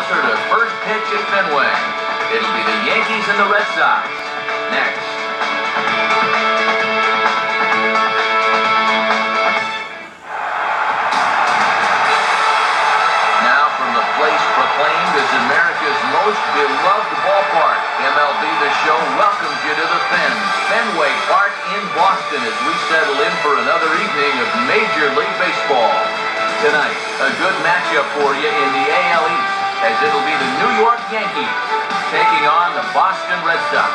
closer to first pitch at Fenway. It'll be the Yankees and the Red Sox next. Now from the place proclaimed as America's most beloved ballpark, MLB The Show welcomes you to the Fenway Park in Boston as we settle in for another evening of Major League Baseball. Tonight, a good matchup for you in the AL East, as it'll be the New York Yankees taking on the Boston Red Sox.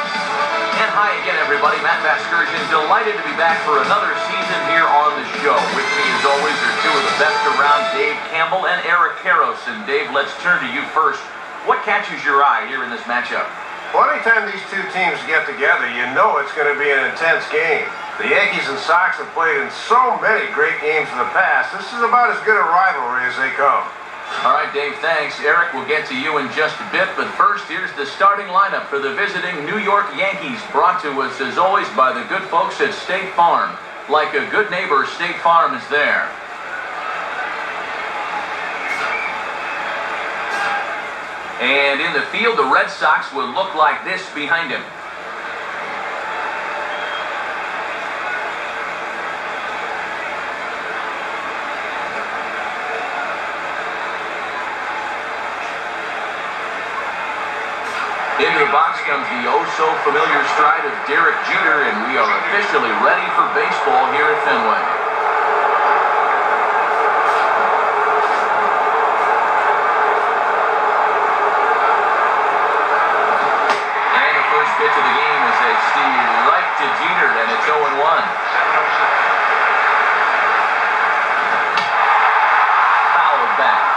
And hi again, everybody. Matt Vasgersian, delighted to be back for another season here on the show. With me, as always, are two of the best around, Dave Campbell and Eric Karros. And Dave, let's turn to you first. What catches your eye here in this matchup? Well, anytime these two teams get together, you know it's going to be an intense game. The Yankees and Sox have played in so many great games in the past. This is about as good a rivalry as they come. All right, Dave, thanks. Eric, we'll get to you in just a bit. But first, here's the starting lineup for the visiting New York Yankees, brought to us, as always, by the good folks at State Farm. Like a good neighbor, State Farm is there. And in the field, the Red Sox will look like this behind him. Into the box comes the oh-so-familiar stride of Derek Jeter, and we are officially ready for baseball here at Fenway. And the first pitch of the game is a steal right to Jeter, and it's 0-1. Fouled back.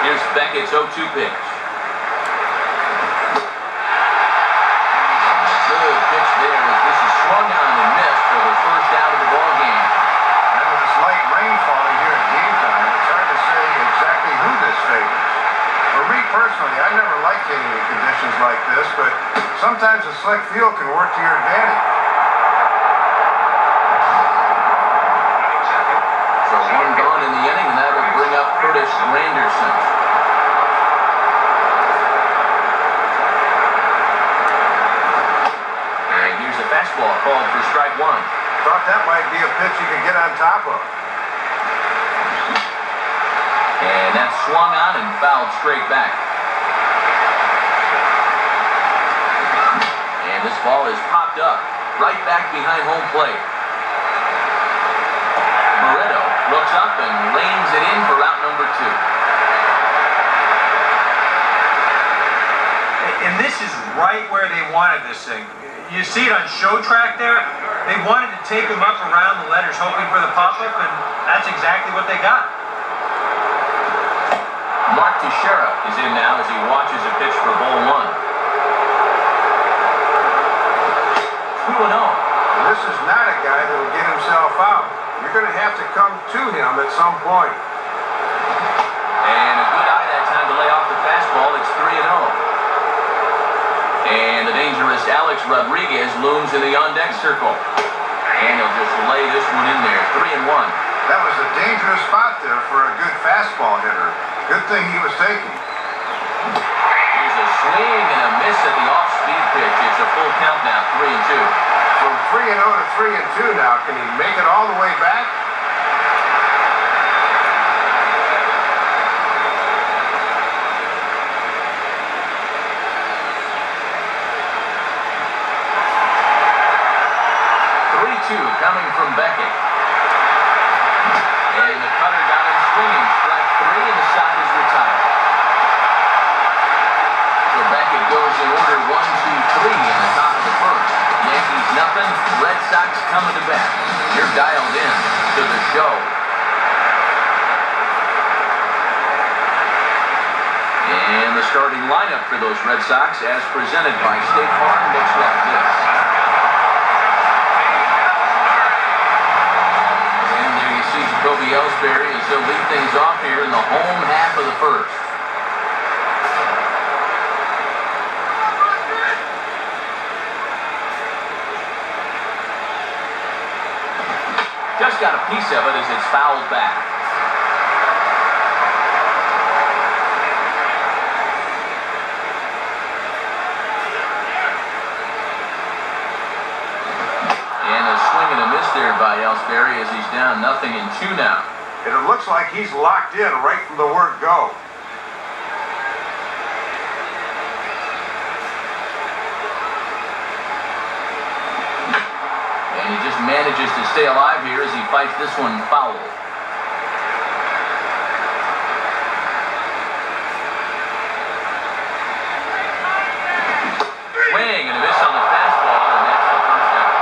Here's Beckett's 0-2 pitch. Good pitch there as this is swung on and missed for the first out of the ball game. And with this light rain falling here at game time, it's hard to say exactly who this favors. For me personally, I never liked hitting in conditions like this, but sometimes a slick field can work to your advantage. So one gone in the inning, and that will bring up Curtis Granderson. Fastball called for strike one. Thought that might be a pitch you could get on top of. And that's swung on and fouled straight back. And this ball is popped up right back behind home plate. Barreto looks up and lanes it in for out number 2. And this is right where they wanted this thing. You see it on show track there. They wanted to take him up around the letters, hoping for the pop-up, and that's exactly what they got. Mark Teixeira is in now as he watches a pitch for ball 1. 2-0. This is not a guy that will get himself out. You're going to have to come to him at some point. And a good eye that time to lay off the fastball. It's 3-0. And the dangerous Alex Rodriguez looms in the on-deck circle. And he'll just lay this one in there. 3-1. That was a dangerous spot there for a good fastball hitter. Good thing he was taking. Here's a swing and a miss at the off-speed pitch. It's a full count now, 3-2. From 3-0 to 3-2 now. Can he make it all the way back? Coming from Beckett. And the cutter got him swinging. Strike 3, and the side is retired. So Beckett goes in order 1, 2, 3 in the top of the first. Yankees nothing, Red Sox coming to bat. You're dialed in to the show. And the starting lineup for those Red Sox, as presented by State Farm, looks like this. Jacoby Ellsbury as he'll lead things off here in the home half of the first. Just got a piece of it as it's fouled back. 1-0 in 2 now. And it looks like he's locked in right from the word go. And he just manages to stay alive here as he fights this one foul. Swing and a miss on the fastball, and that's the first out.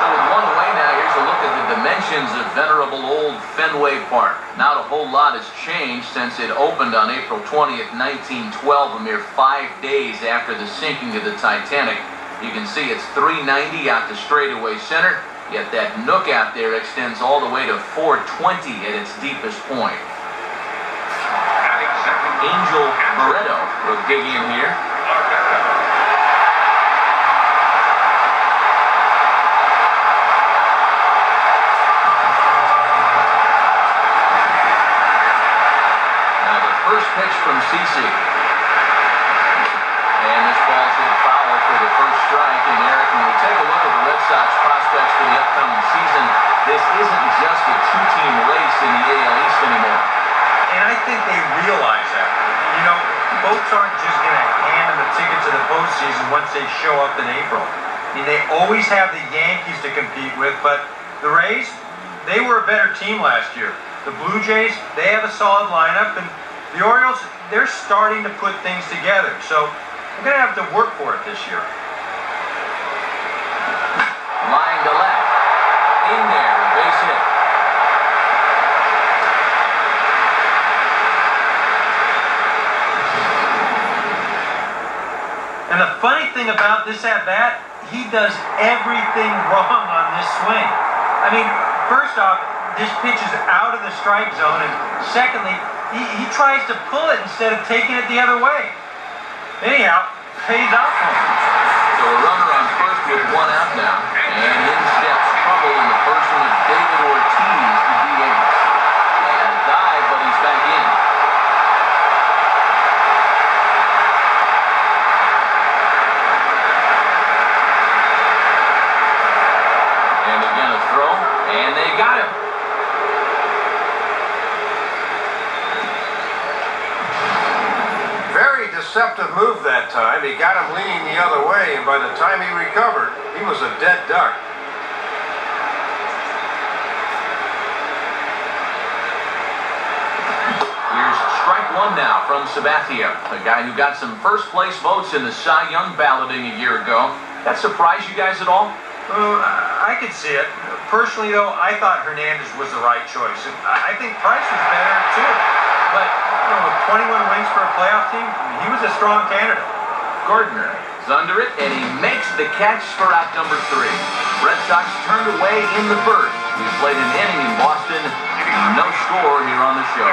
So with one away now, here's a look at the dimensions of venerable old Fenway Park. Not a whole lot has changed since it opened on April 20th, 1912, a mere 5 days after the sinking of the Titanic. You can see it's 390 out to straightaway center, yet that nook out there extends all the way to 420 at its deepest point. Angel Barreto will dig in here. Now the first pitch from CC. And this ball's hit foul for the first strike. And Eric, when we take a look at the Red Sox prospects for the upcoming season, this isn't just a two-team race in the AL East anymore. And I think they realize that. You know, folks aren't just going to hand them a ticket to the postseason once they show up in April. I mean, they always have the Yankees to compete with, but the Rays, they were a better team last year. The Blue Jays, they have a solid lineup, and the Orioles, they're starting to put things together. So we're going to have to work for it this year. Line to left. In there, base hit. And the funny thing about this at-bat, he does everything wrong on this swing. I mean, first off, this pitch is out of the strike zone, and secondly, he tries to pull it instead of taking it the other way. Anyhow, pays off for him. So a runner on first with one out now. And in steps trouble in the person of David Ortiz, the DH. And a dive, but he's back in. And again a throw, and they got him. Very deceptive move that time. He got him leaning the other way, and by the time he recovered, he was a dead duck. Here's strike one now from Sabathia, a guy who got some first place votes in the Cy Young balloting a year ago. That surprise you guys at all? I could see it. Personally, though, I thought Hernandez was the right choice. And I think Price was better, too. But, you know, with 21 wins for a playoff team, he was a strong candidate. Gardner is under it, and he makes the catch for out number 3. Red Sox turned away in the first. We played an inning in Boston. No score here on the show.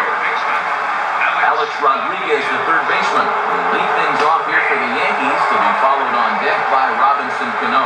Alex Rodriguez, the third baseman, will lead things off here for the Yankees to be followed on deck by Robinson Cano.